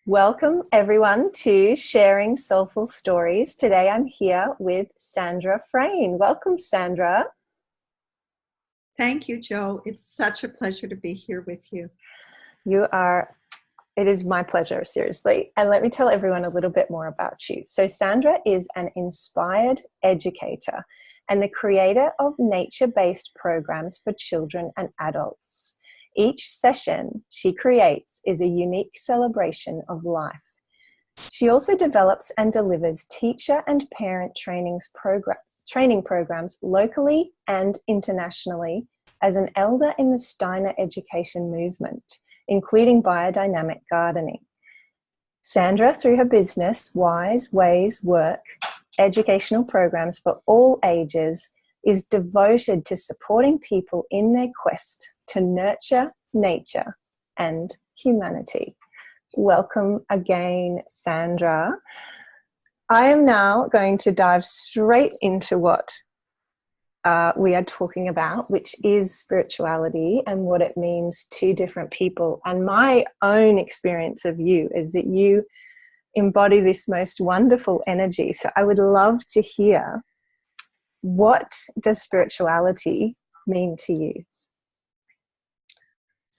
Welcome everyone to Sharing Soulful Stories. Today I'm here with Sandra Frain. Welcome, Sandra. Thank you, Joe. It's such a pleasure to be here with you. It is my pleasure, seriously. And let me tell everyone a little bit more about you. So Sandra is an inspired educator and the creator of nature-based programs for children and adults. Each session she creates is a unique celebration of life. She also develops and delivers teacher and parent training programs locally and internationally as an elder in the Steiner education movement, including biodynamic gardening. Sandra, through her business, Wise Ways Work, educational programs for all ages, is devoted to supporting people in their quest to nurture nature and humanity. Welcome again, Sandra. I am now going to dive straight into what we are talking about, which is spirituality and what it means to different people. And my own experience of you is that you embody this most wonderful energy. So I would love to hear, what does spirituality mean to you?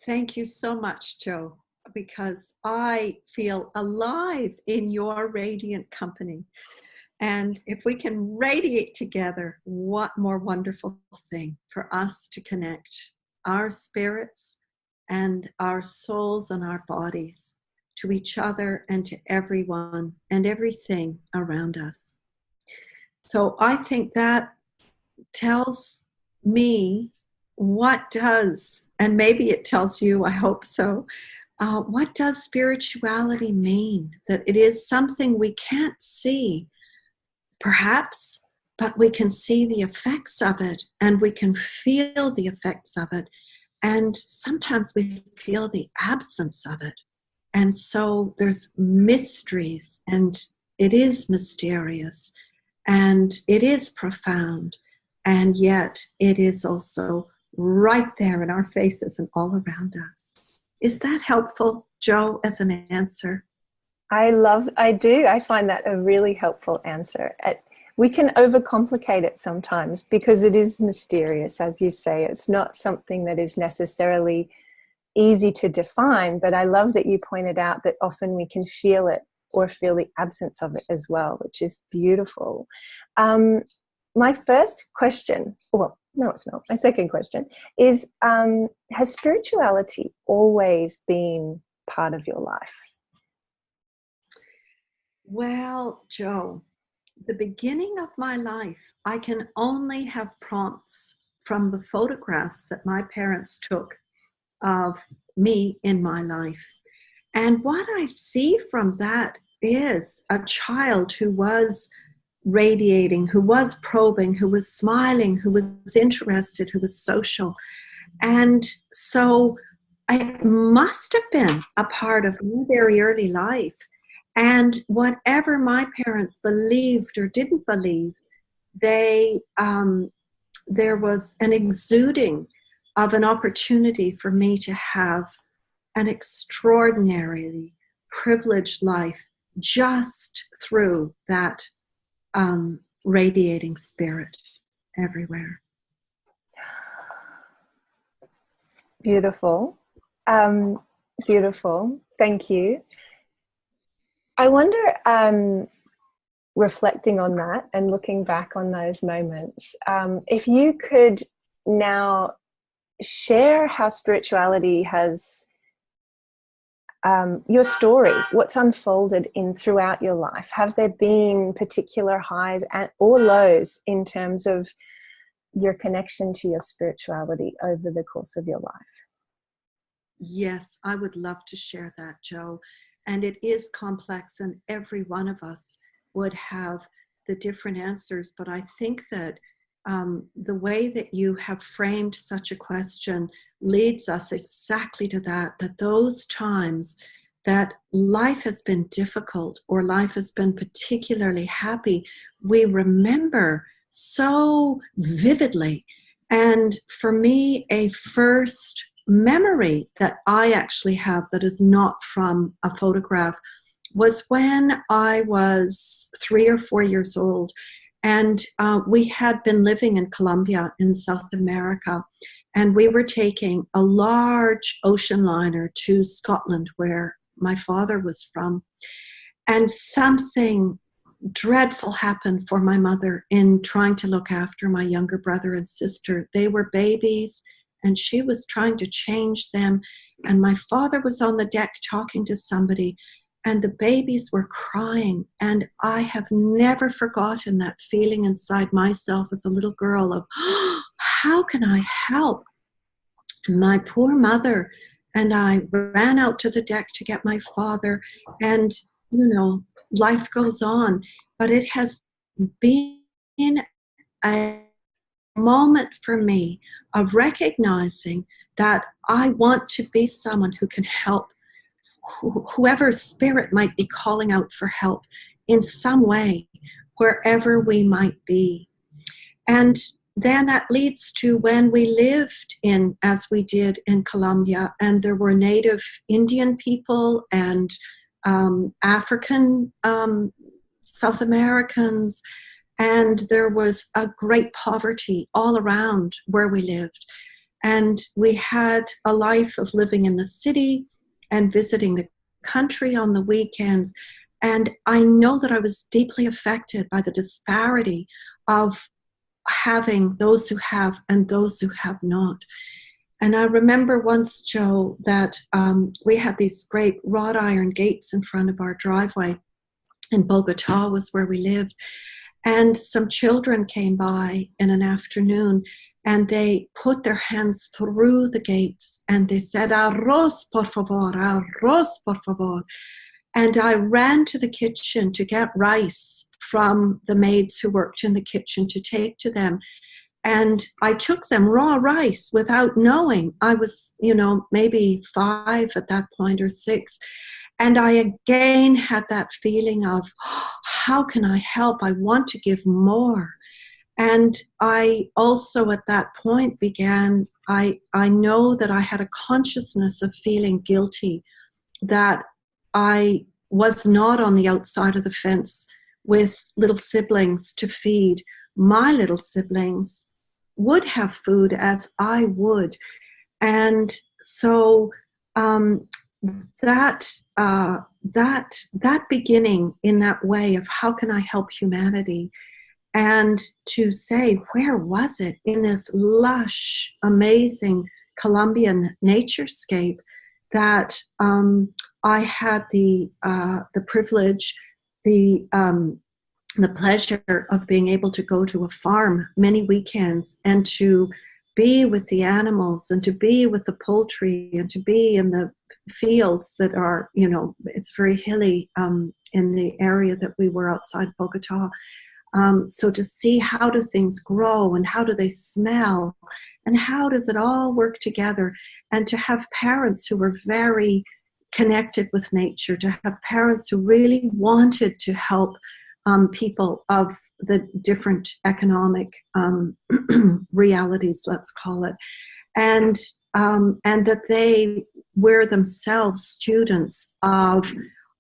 Thank you so much, Joe, because I feel alive in your radiant company. And if we can radiate together, what more wonderful thing for us to connect our spirits and our souls and our bodies to each other and to everyone and everything around us. So I think that tells me what does, and maybe it tells you, I hope so, what does spirituality mean? That it is something we can't see, perhaps, but we can see the effects of it and we can feel the effects of it. And sometimes we feel the absence of it. And so there's mysteries, and it is mysterious, and it is profound. And yet it is also right there in our faces and all around us. Is that helpful, Joe, as an answer? I do. I find that a really helpful answer. We can overcomplicate it sometimes because it is mysterious, as you say. It's not something that is necessarily easy to define, but I love that you pointed out that often we can feel it or feel the absence of it as well, which is beautiful. My first question, well, no, it's not. My second question is, has spirituality always been part of your life? Well, Joe, the beginning of my life, I can only have prompts from the photographs that my parents took of me in my life. And what I see from that is a child who was radiating, who was probing, who was smiling, who was interested, who was social. And so I must have been a part of my very early life. And whatever my parents believed or didn't believe, there was an exuding of an opportunity for me to have an extraordinarily privileged life just through that radiating spirit everywhere. Beautiful. Beautiful. Thank you. I wonder, reflecting on that and looking back on those moments, if you could now share how spirituality has, your story, what's unfolded throughout your life. Have there been particular highs or lows in terms of your connection to your spirituality over the course of your life? Yes, I would love to share that, Joe. And it is complex, and every one of us would have the different answers. But I think that the way that you have framed such a question leads us exactly to that those times that life has been difficult or life has been particularly happy, we remember so vividly. And for me, a first memory that I actually have that is not from a photograph was when I was 3 or 4 years old. And we had been living in Colombia in South America. And we were taking a large ocean liner to Scotland, where my father was from. And something dreadful happened for my mother in trying to look after my younger brother and sister. They were babies, and she was trying to change them. And my father was on the deck talking to somebody, and the babies were crying. And I have never forgotten that feeling inside myself as a little girl of, oh, how can I help? My poor mother and I ran out to the deck to get my father, and life goes on. But it has been a moment for me of recognizing that I want to be someone who can help whoever spirit might be calling out for help in some way, wherever we might be. And then that leads to when we lived as we did in Colombia, and there were native Indian people and African South Americans, and there was a great poverty all around where we lived. And we had a life of living in the city and visiting the country on the weekends. And I know that I was deeply affected by the disparity of having those who have and those who have not. And I remember once, Joe, that we had these great wrought iron gates in front of our driveway. In Bogota was where we lived. And some children came by in an afternoon, and they put their hands through the gates and they said, "Arroz, por favor, arroz, por favor." And I ran to the kitchen to get rice from the maids who worked in the kitchen to take to them. And I took them raw rice without knowing. I was, maybe 5 at that point or 6. And I again had that feeling of, oh, how can I help? I want to give more. And I also at that point began, I know that I had a consciousness of feeling guilty, that I was not on the outside of the fence with little siblings to feed. My little siblings would have food as I would. And so that beginning in that way of how can I help humanity, and to say, where was it in this lush, amazing Colombian naturescape that I had the privilege, the pleasure of being able to go to a farm many weekends and to be with the animals and to be with the poultry and to be in the fields that are, it's very hilly in the area that we were outside Bogota. So to see how do things grow and how do they smell and how does it all work together, and to have parents who were very connected with nature, to have parents who really wanted to help people of the different economic realities, let's call it, and that they were themselves students of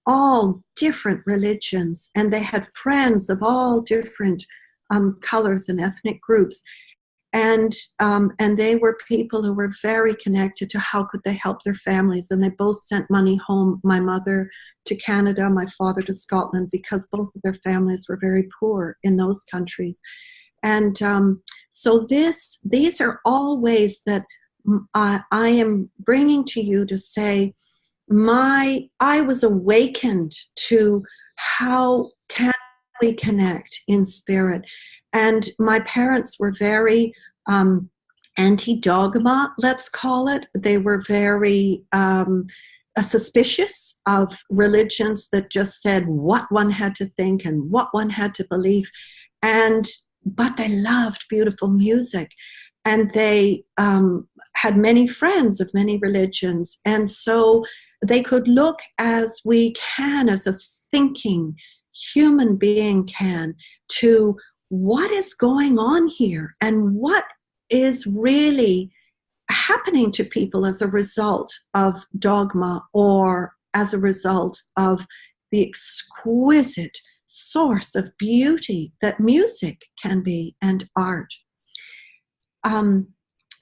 all different religions, and they had friends of all different colors and ethnic groups, and they were people who were very connected to how could they help their families, and they both sent money home. My mother to Canada, my father to Scotland, because both of their families were very poor in those countries. And so these are all ways that I am bringing to you to say, I was awakened to how can we connect in spirit. And my parents were very anti-dogma, let's call it. They were very suspicious of religions that just said what one had to think and what one had to believe. But they loved beautiful music. And they had many friends of many religions. And so they could look as we can, as a thinking human being can, to what is going on here and what is really happening to people as a result of dogma or as a result of the exquisite source of beauty that music can be and art.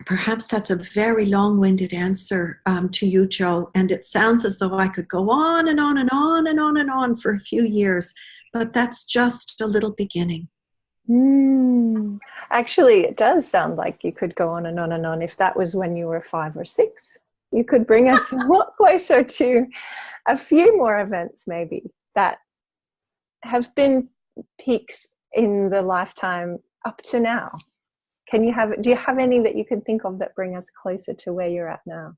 Perhaps that's a very long-winded answer to you, Joe, and it sounds as though I could go on and on and on and on and on for a few years, but that's just a little beginning. Actually, it does sound like you could go on and on and on. If that was when you were 5 or 6, you could bring us a lot closer to a few more events maybe that have been peaks in the lifetime up to now. Do you have any that you can think of that bring us closer to where you're at now?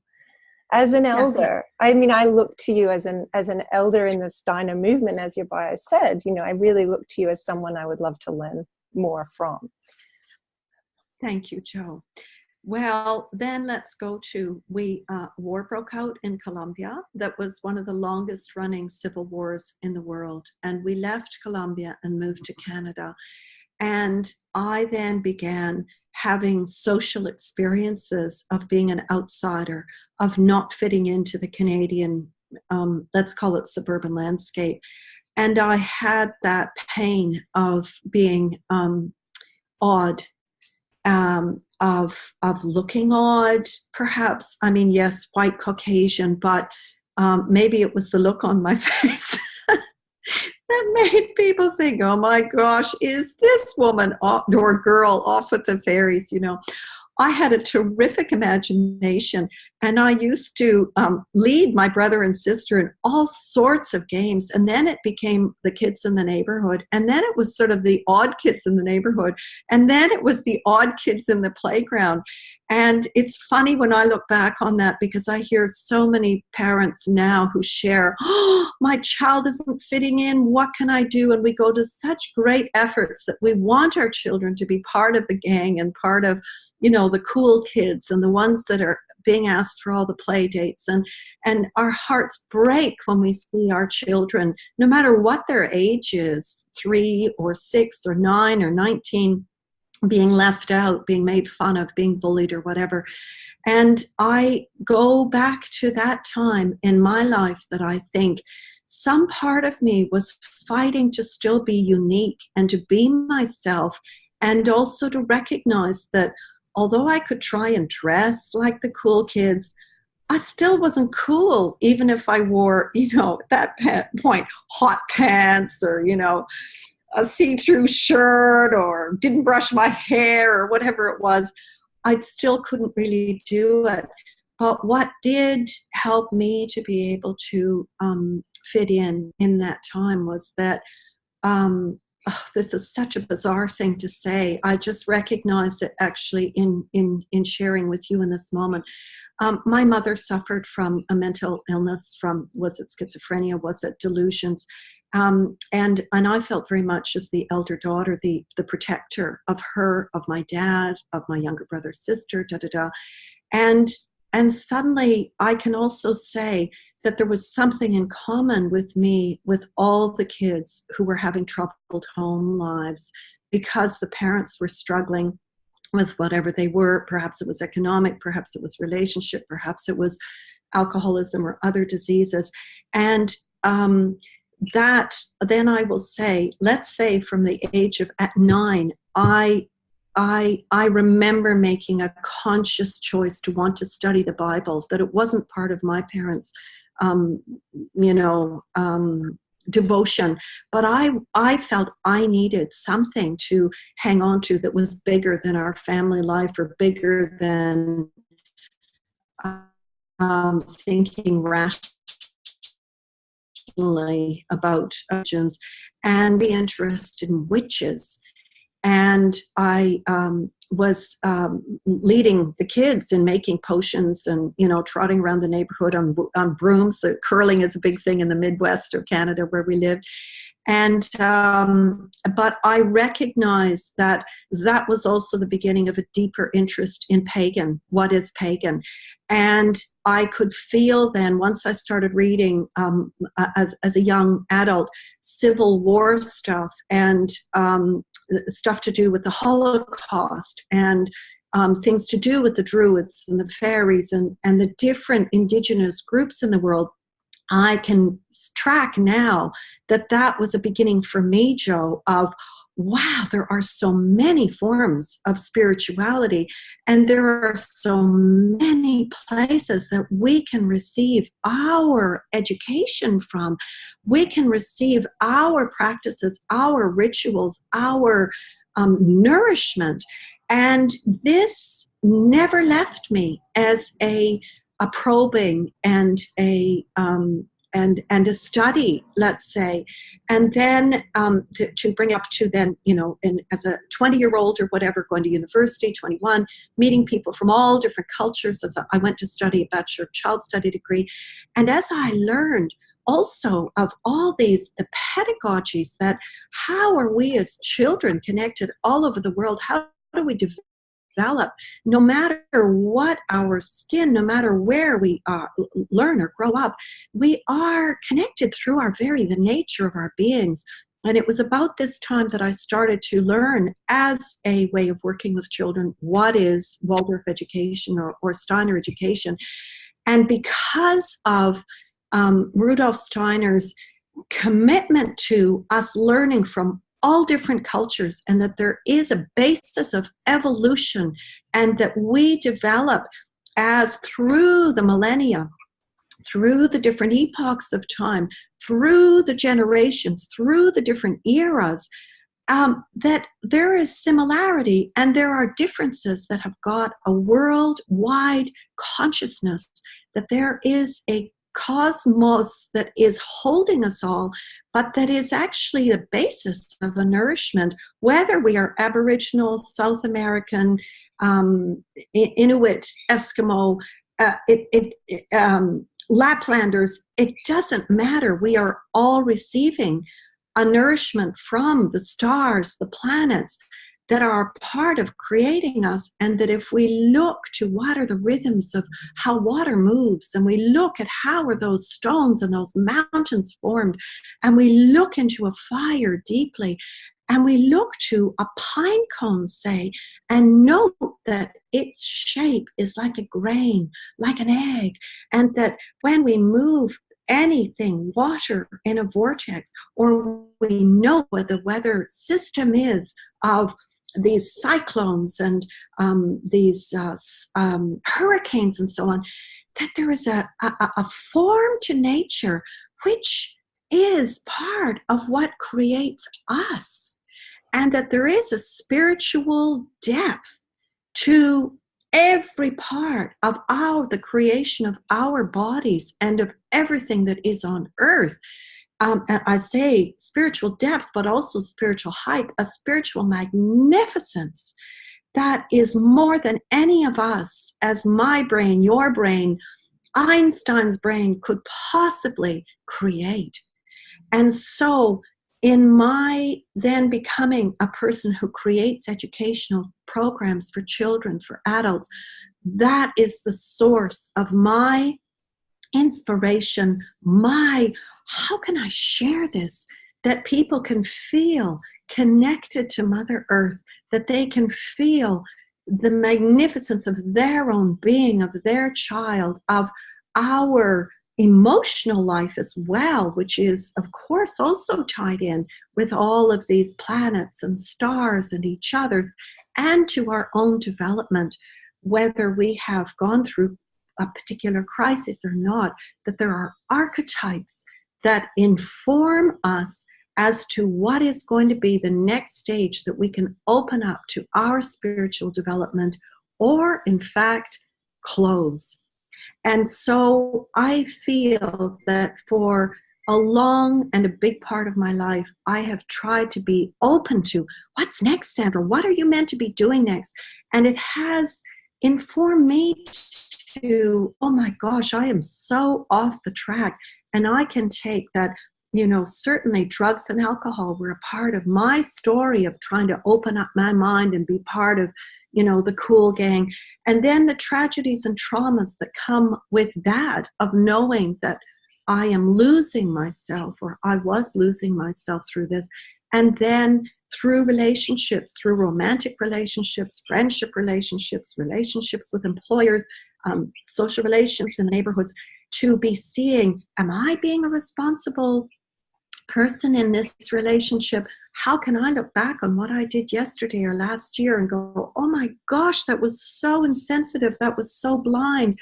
As an elder, I mean, I look to you as an elder in the Steiner movement, as your bio said. You know, I really look to you as someone I would love to learn more from. Thank you, Joe. Well, then let's go to, war broke out in Colombia. That was one of the longest running civil wars in the world. And we left Colombia and moved to Canada. And I then began having social experiences of being an outsider, of not fitting into the Canadian, let's call it suburban landscape. And I had that pain of being odd, of looking odd, perhaps. I mean, yes, white Caucasian, but maybe it was the look on my face that made people think, oh my gosh, is this woman or girl off with the fairies, you know? I had a terrific imagination, and I used to lead my brother and sister in all sorts of games. And then it became the kids in the neighborhood. And then it was sort of the odd kids in the neighborhood. And then it was the odd kids in the playground. And it's funny when I look back on that, because I hear so many parents now who share, oh, my child isn't fitting in. What can I do? And we go to such great efforts that we want our children to be part of the gang and part of, you know, the cool kids and the ones that are being asked for all the play dates. And our hearts break when we see our children, no matter what their age is, 3 or 6 or 9 or 19, being left out, being made fun of, being bullied or whatever. And I go back to that time in my life that I think some part of me was fighting to still be unique and to be myself, and also to recognize that although I could try and dress like the cool kids, I still wasn't cool, even if I wore, you know, at that point, hot pants or, you know, a see-through shirt or didn't brush my hair or whatever it was. I still couldn't really do it. But what did help me to be able to fit in that time was that this is such a bizarre thing to say. I just recognized it actually in sharing with you in this moment. My mother suffered from a mental illness, was it schizophrenia, was it delusions? And I felt very much as the elder daughter, the protector of her, of my dad, of my younger brother, sister, And suddenly I can also say that there was something in common with me, with all the kids who were having troubled home lives, because the parents were struggling with whatever they were. Perhaps it was economic, perhaps it was relationship, perhaps it was alcoholism or other diseases. And that, then I will say, let's say from the age of 9, I remember making a conscious choice to want to study the Bible, that it wasn't part of my parents' devotion, but I felt I needed something to hang on to that was bigger than our family life, or bigger than thinking rationally about religions, and be interested in witches. And I was leading the kids in making potions and, you know, trotting around the neighborhood on brooms. The curling is a big thing in the Midwest of Canada where we lived. And but I recognized that was also the beginning of a deeper interest in pagan. What is pagan? And I could feel then, once I started reading as a young adult, Civil War stuff and stuff to do with the Holocaust and things to do with the Druids and the fairies and the different indigenous groups in the world, I can track now that was a beginning for me, Jo, of wow, there are so many forms of spirituality, and there are so many places that we can receive our education from. We can receive our practices, our rituals, our nourishment. And this never left me as a probing and a study, let's say. And then to bring up to then, as a 20-year-old or whatever, going to university, 21, meeting people from all different cultures. I went to study a Bachelor of Child Study degree. And as I learned also of all the pedagogies, that how are we as children connected all over the world? How do we develop, no matter what our skin, no matter where we learn or grow up, we are connected through the nature of our beings. And it was about this time that I started to learn, as a way of working with children, what is Waldorf education or Steiner education. And because of Rudolf Steiner's commitment to us learning from all different cultures, and that there is a basis of evolution, and that we develop as through the millennia, through the different epochs of time, through the generations, through the different eras, that there is similarity and there are differences that have got a worldwide consciousness, that there is a cosmos that is holding us all, but that is actually the basis of a nourishment, whether we are Aboriginal, South American, Inuit, Eskimo, Laplanders. It doesn't matter. We are all receiving a nourishment from the stars, the planets, that are part of creating us. And that if we look to what are the rhythms of how water moves, and we look at how are those stones and those mountains formed, and we look into a fire deeply, and we look to a pine cone, say, and note that its shape is like a grain, like an egg, and that when we move anything, water in a vortex, or we know what the weather system is of these cyclones and these hurricanes and so on, that there is a form to nature which is part of what creates us, and that there is a spiritual depth to every part of the creation of our bodies and of everything that is on earth. And I say spiritual depth, but also spiritual height, a spiritual magnificence that is more than any of us, as my brain, your brain, Einstein's brain could possibly create. And so in my then becoming a person who creates educational programs for children, for adults, that is the source of my inspiration, how can I share this? That people can feel connected to Mother Earth, that they can feel the magnificence of their own being, of their child, of our emotional life as well, which is, of course, also tied in with all of these planets and stars and each other's, and to our own development, whether we have gone through a particular crisis or not, that there are archetypes that inform us as to what is going to be the next stage that we can open up to our spiritual development, or in fact close. And so I feel that for a long and a big part of my life, I have tried to be open to what's next, Sandra? What are you meant to be doing next? And it has informed me to, oh my gosh, I am so off the track. And I can take that, certainly drugs and alcohol were a part of my story of trying to open up my mind and be part of, the cool gang. And then the tragedies and traumas that come with that, of knowing that I am losing myself, or I was losing myself through this. And then through relationships, through romantic relationships, friendship relationships, relationships with employers, social relations in neighborhoods, to be seeing, am I being a responsible person in this relationship? How can I look back on what I did yesterday or last year and go, oh my gosh, that was so insensitive, that was so blind,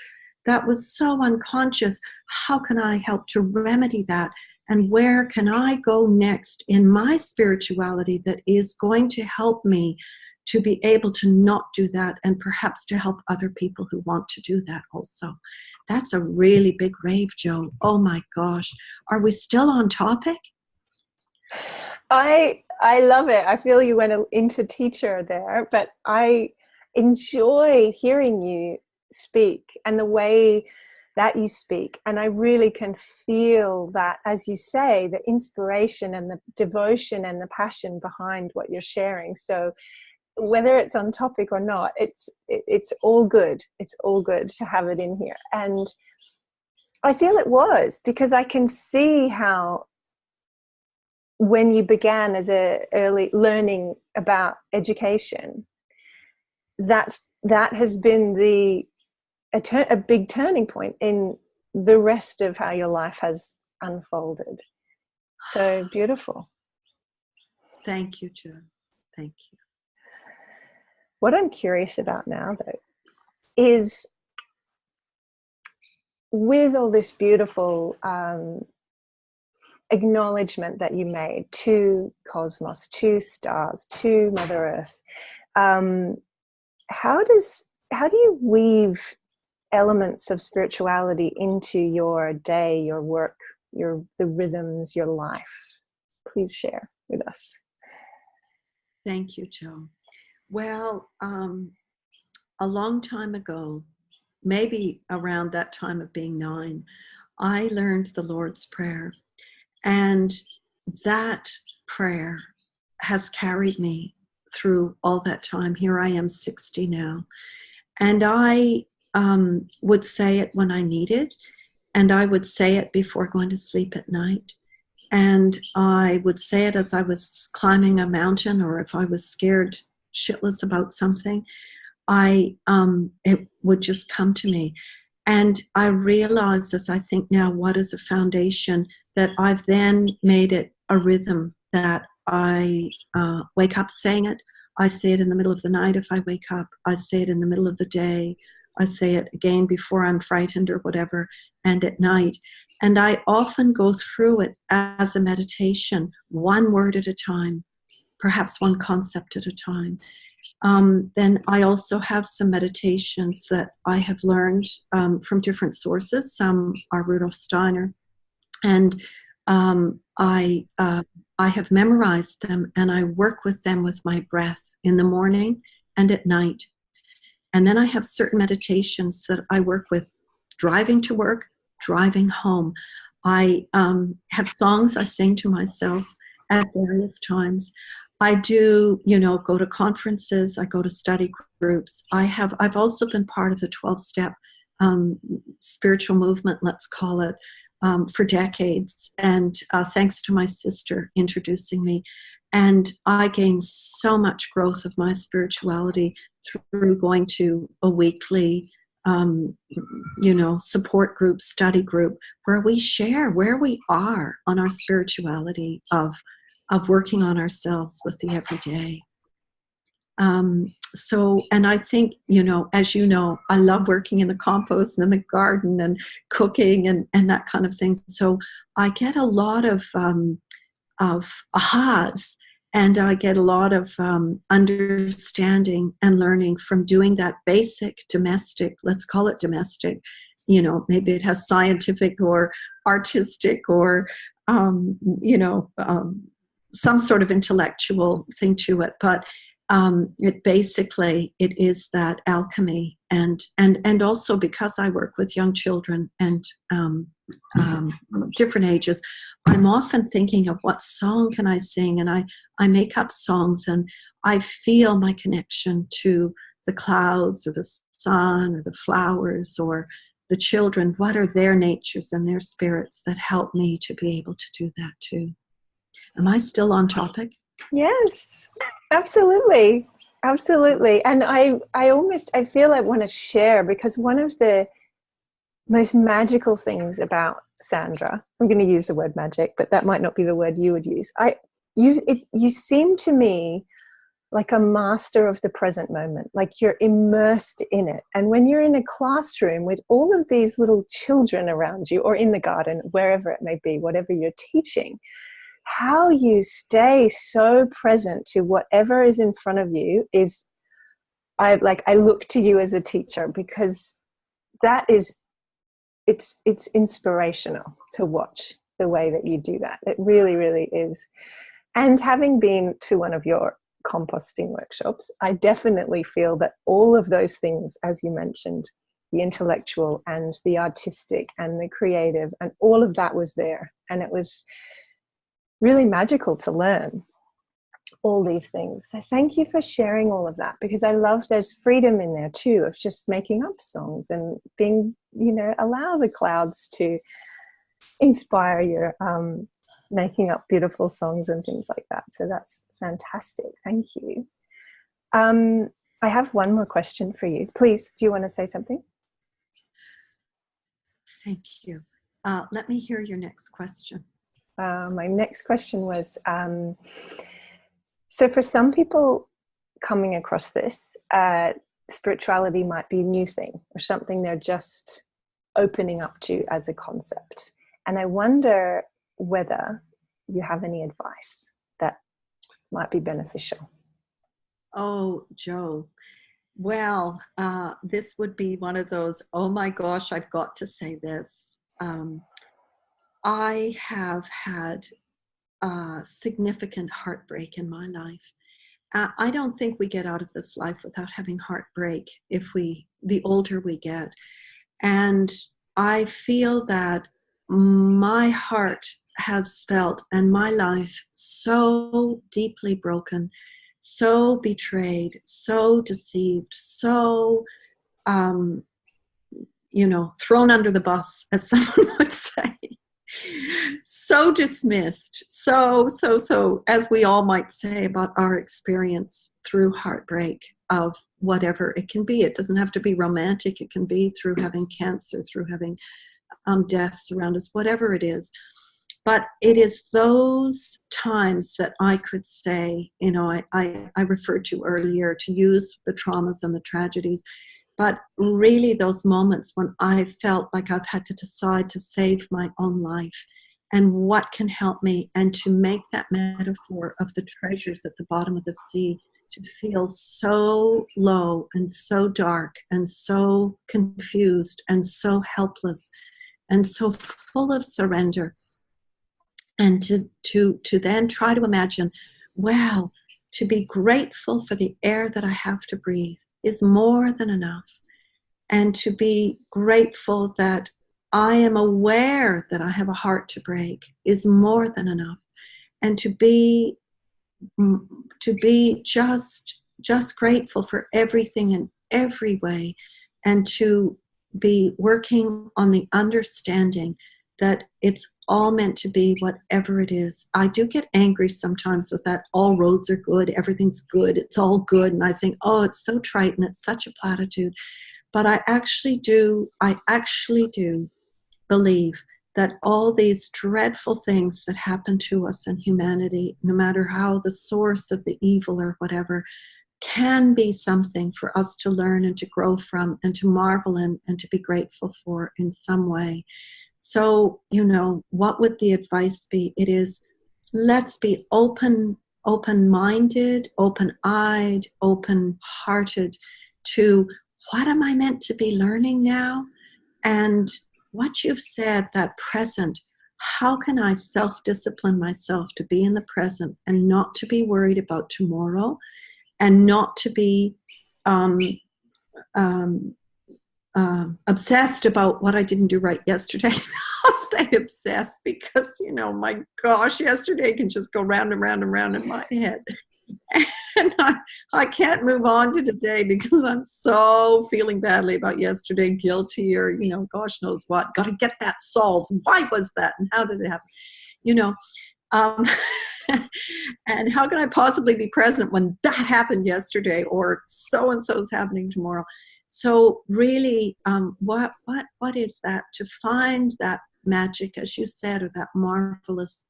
that was so unconscious. How can I help to remedy that? And where can I go next in my spirituality that is going to help me to be able to not do that, and perhaps to help other people who want to do that also? That's a really big rave, Joe. Oh my gosh. Are we still on topic? I love it. I feel you went into teacher there, but I enjoy hearing you speak and the way that you speak. And I really can feel that, as you say, the inspiration and the devotion and the passion behind what you're sharing. So whether it's on topic or not, it's all good. It's all good to have it in here. And I feel it was, because I can see how when you began as a early learning about education, that has been a big turning point in the rest of how your life has unfolded. So beautiful. Thank you, Jo. Thank you. What I'm curious about now, though, is with all this beautiful acknowledgement that you made to cosmos, to stars, to Mother Earth, how do you weave elements of spirituality into your day, your work, the rhythms, your life? Please share with us. Thank you, Jo. Well, a long time ago, maybe around that time of being 9, I learned the Lord's Prayer. And that prayer has carried me through all that time. Here I am, 60 now. And I would say it when I needed, and I would say it before going to sleep at night. And I would say it as I was climbing a mountain, or if I was scared shitless about something, it would just come to me. And I realize, as I think now, what is a foundation, that I've then made it a rhythm that I wake up saying it. I say it in the middle of the night if I wake up. I say it in the middle of the day. I say it again before I'm frightened or whatever, and at night. And I often go through it as a meditation, one word at a time, perhaps one concept at a time. Then I also have some meditations that I have learned from different sources. Some are Rudolf Steiner, and I have memorized them, and I work with them with my breath in the morning and at night. And then I have certain meditations that I work with driving to work, driving home. I have songs I sing to myself at various times. I do, go to conferences. I go to study groups. I've also been part of the 12-step spiritual movement, let's call it, for decades. And thanks to my sister introducing me. And I gained so much growth of my spirituality through going to a weekly, support group, study group, where we share where we are on our spirituality of working on ourselves with the everyday. And I think, as you know, I love working in the compost and in the garden and cooking and that kind of thing. So I get a lot of ahas, and I get a lot of understanding and learning from doing that basic domestic, let's call it domestic, maybe it has scientific or artistic or, some sort of intellectual thing to it, but it is that alchemy, and also because I work with young children and different ages, I'm often thinking of what song can I sing, and I make up songs, and I feel my connection to the clouds or the sun or the flowers or the children. What are their natures and their spirits that help me to be able to do that too? Am I still on topic? Yes, absolutely. Absolutely. And I feel I want to share, because one of the most magical things about Sandra, I'm going to use the word magic, but that might not be the word you would use. You seem to me like a master of the present moment, like you're immersed in it. And when you're in a classroom with all of these little children around you, or in the garden, wherever it may be, whatever you're teaching, how you stay so present to whatever is in front of you is, I look to you as a teacher, because that is, it's inspirational to watch the way that you do that. It really, really is. And having been to one of your composting workshops, I definitely feel that all of those things, as you mentioned, the intellectual and the artistic and the creative, and all of that was there. And it was really magical to learn all these things. So thank you for sharing all of that, because I love there's freedom in there too, of just making up songs and being, allow the clouds to inspire your making up beautiful songs and things like that. So that's fantastic. Thank you. I have one more question for you. Please, do you want to say something? Thank you. Let me hear your next question. My next question was, so for some people coming across this, spirituality might be a new thing, or something they're just opening up to as a concept. And I wonder whether you have any advice that might be beneficial. Oh, Joe. Well, this would be one of those, oh my gosh, I've got to say this. I have had significant heartbreak in my life. I don't think we get out of this life without having heartbreak the older we get. And I feel that my heart has felt, and my life, so deeply broken, so betrayed, so deceived, so, thrown under the bus, as someone would say. So dismissed, so, as we all might say about our experience through heartbreak of whatever it can be. It doesn't have to be romantic. It can be through having cancer, through having deaths around us, whatever it is. But it is those times that I could say, I referred to earlier, to use the traumas and the tragedies, but really those moments when I felt like I've had to decide to save my own life and what can help me, and to make that metaphor of the treasures at the bottom of the sea to feel so low and so dark and so confused and so helpless and so full of surrender. And to then try to imagine, well, to be grateful for the air that I have to breathe is more than enough. And to be grateful that I am aware that I have a heart to break is more than enough. And to be just grateful for everything in every way, and to be working on the understanding that it's all meant to be whatever it is. I do get angry sometimes with that, all roads are good, everything's good, it's all good. And I think, oh, it's so trite and it's such a platitude. But I actually do believe that all these dreadful things that happen to us in humanity, no matter how the source of the evil or whatever, can be something for us to learn and to grow from and to marvel in and to be grateful for in some way. So, what would the advice be? It is, let's be open-minded, open-eyed, open-hearted to what am I meant to be learning now? And what you've said, that present, how can I self-discipline myself to be in the present and not to be worried about tomorrow, and not to be obsessed about what I didn't do right yesterday. I'll say obsessed because, my gosh, yesterday can just go round and round and round in my head. And I can't move on to today because I'm so feeling badly about yesterday, guilty, or, gosh knows what. Got to get that solved. Why was that? And how did it happen? And how can I possibly be present when that happened yesterday, or so and so is happening tomorrow? So really, what is that? To find that magic, as you said, or that marvelous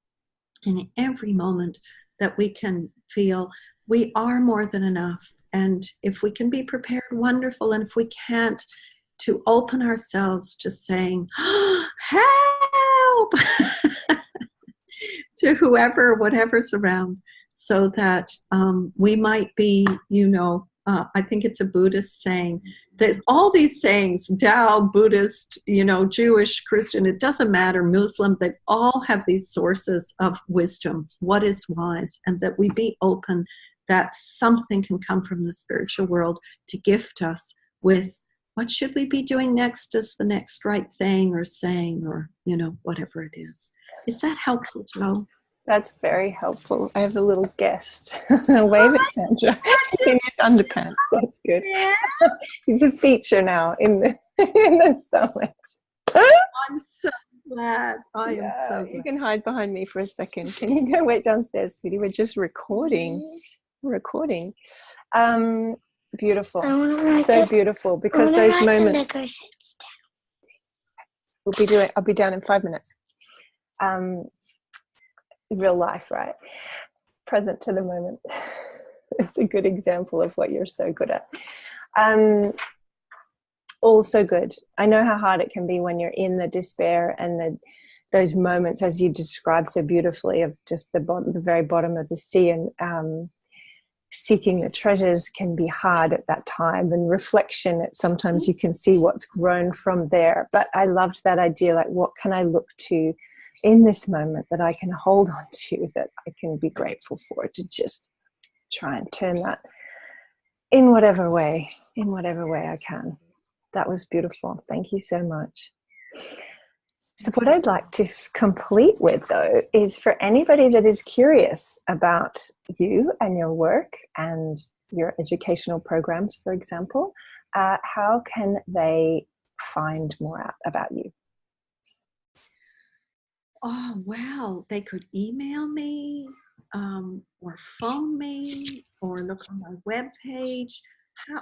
in every moment, that we can feel we are more than enough. And if we can be prepared, wonderful. And if we can't, to open ourselves to saying, oh, help, to whoever, whatever's around, so that we might be, I think it's a Buddhist saying, that all these sayings, Tao, Buddhist, Jewish, Christian, it doesn't matter, Muslim, they all have these sources of wisdom, what is wise, and that we be open that something can come from the spiritual world to gift us with what should we be doing next as the next right thing or saying, or, whatever it is. Is that helpful, Jo? That's very helpful. I have a little guest. Wave at Sandra. It's in his underpants. That's good. Yeah. He's a feature now in the summit. I'm so glad. I am so glad. You can hide behind me for a second. Can you go wait downstairs, sweetie? We're just recording. Beautiful. So beautiful, because those moments. I'll be down in 5 minutes. Real life, right? Present to the moment. It's a good example of what you're so good at. Also good. I know how hard it can be when you're in the despair and those moments, as you described so beautifully, of just the very bottom of the sea, and seeking the treasures can be hard at that time, and reflection, sometimes you can see what's grown from there. But I loved that idea, like, what can I look to in this moment that I can hold on to, that I can be grateful for, to just try and turn that in whatever way I can. That was beautiful. Thank you so much. So what I'd like to complete with, though, is for anybody that is curious about you and your work and your educational programs, for example, how can they find more out about you? Oh, well, they could email me, or phone me, or look on my webpage.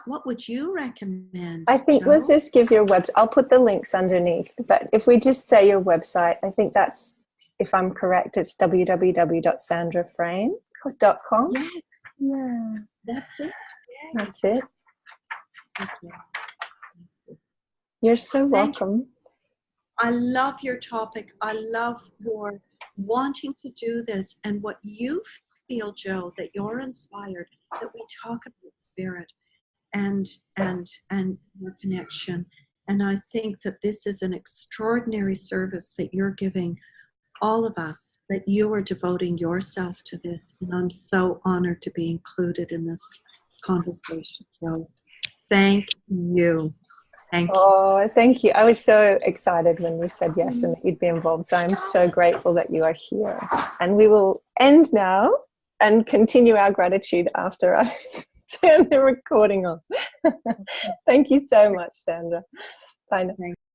What would you recommend? I think, Jo? Let's just give your website. I'll put the links underneath. But if we just say your website, I think that's, if I'm correct, it's www.sandrafrain.com. Yes. Yeah. That's it. Yes. That's it. Okay. You're so welcome. I love your topic. I love your wanting to do this, and what you feel, Jo, that you're inspired, that we talk about spirit and your connection. And I think that this is an extraordinary service that you're giving all of us, that you are devoting yourself to this. And I'm so honored to be included in this conversation, Jo. Thank you. Thank you. Oh, thank you. I was so excited when you said yes and that you'd be involved. So I'm so grateful that you are here. And we will end now and continue our gratitude after I turn the recording on. Thank you so much, Sandra. Bye now.